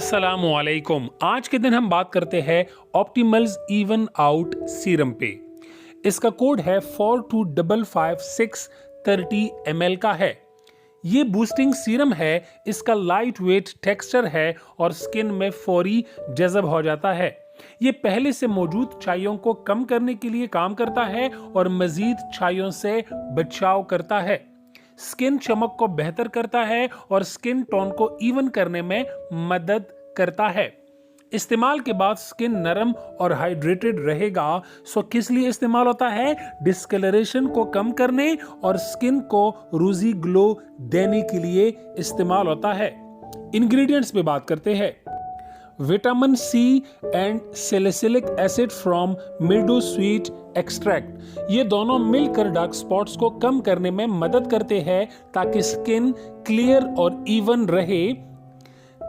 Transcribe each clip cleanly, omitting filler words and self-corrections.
अस्सलामुअलैकुम। आज के दिन हम बात करते हैं ऑप्टिमल्स इवन आउट सीरम पे। इसका कोड है 4255630 ml का है। ये बूस्टिंग सीरम है, इसका लाइट वेट टेक्सचर है और स्किन में फौरी जज़ब हो जाता है। ये पहले से मौजूद छाइयों को कम करने के लिए काम करता है और मजीद छाइयों से बचाव करता है। स्किन चमक को बेहतर करता है और स्किन टोन को इवन करने में मदद करता है। इस्तेमाल के बाद स्किन नरम और हाइड्रेटेड रहेगा। सो किस लिए इस्तेमाल होता है? डिस्कलरेशन को कम करने और स्किन को रोजी ग्लो देने के लिए इस्तेमाल होता है। इंग्रेडिएंट्स पे बात करते हैं। Vitamin C and salicylic acid from mildew sweet extract, ये दोनों मिलकर डार्क स्पॉट्स को कम करने में मदद करते हैं ताकि स्किन क्लियर और इवन रहे।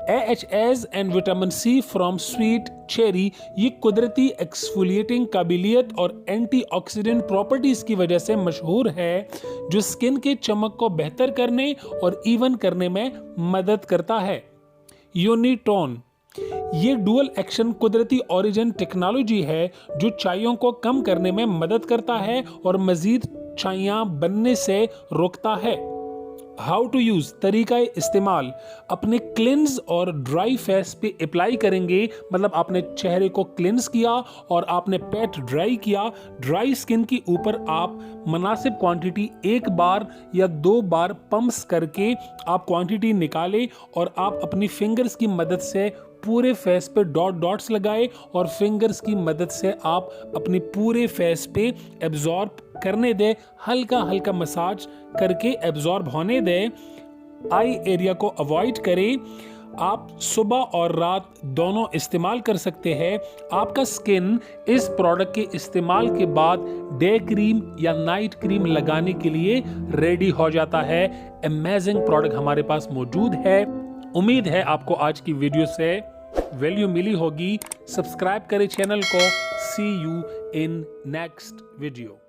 AHAs and vitamin C from sweet cherry, ये कुदरती एक्सफोलिएटिंग काबिलियत और एंटीऑक्सीडेंट प्रॉपर्टीज की वजह से मशहूर है, जो स्किन के चमक को बेहतर करने और इवन करने में मदद करता है। यूनिटोन, ये डुअल एक्शन कुदरती ओरिजिन टेक्नोलॉजी है जो छाइयों को कम करने में मदद करता है और मजीद छाइयां बनने से रोकता है। हाउ टू यूज, तरीका इस्तेमाल, अपने क्लिंज और ड्राई फेस पे अप्लाई करेंगे। मतलब आपने चेहरे को क्लिंज किया और आपने पेट ड्राई किया। ड्राई स्किन के ऊपर आप मुनासिब क्वांटिटी एक बार या 2 बार पंप्स करके आप क्वांटिटी निकालें और आप अपनी फिंगर्स की मदद से पूरे फेस पे डॉट्स लगाए और फिंगर्स की मदद से आप अपने पूरे फेस पे एब्जॉर्ब करने दे। हल्का हल्का मसाज करके एब्जॉर्ब होने दे। आई एरिया को अवॉइड करें। आप सुबह और रात दोनों इस्तेमाल कर सकते हैं। आपका स्किन इस प्रोडक्ट के इस्तेमाल के बाद डे क्रीम या नाइट क्रीम लगाने के लिए रेडी हो जाता है। अमेजिंग प्रोडक्ट हमारे पास मौजूद है। उम्मीद है आपको आज की वीडियो से वैल्यू मिली होगी। सब्सक्राइब करें चैनल को। सी यू इन नेक्स्ट वीडियो।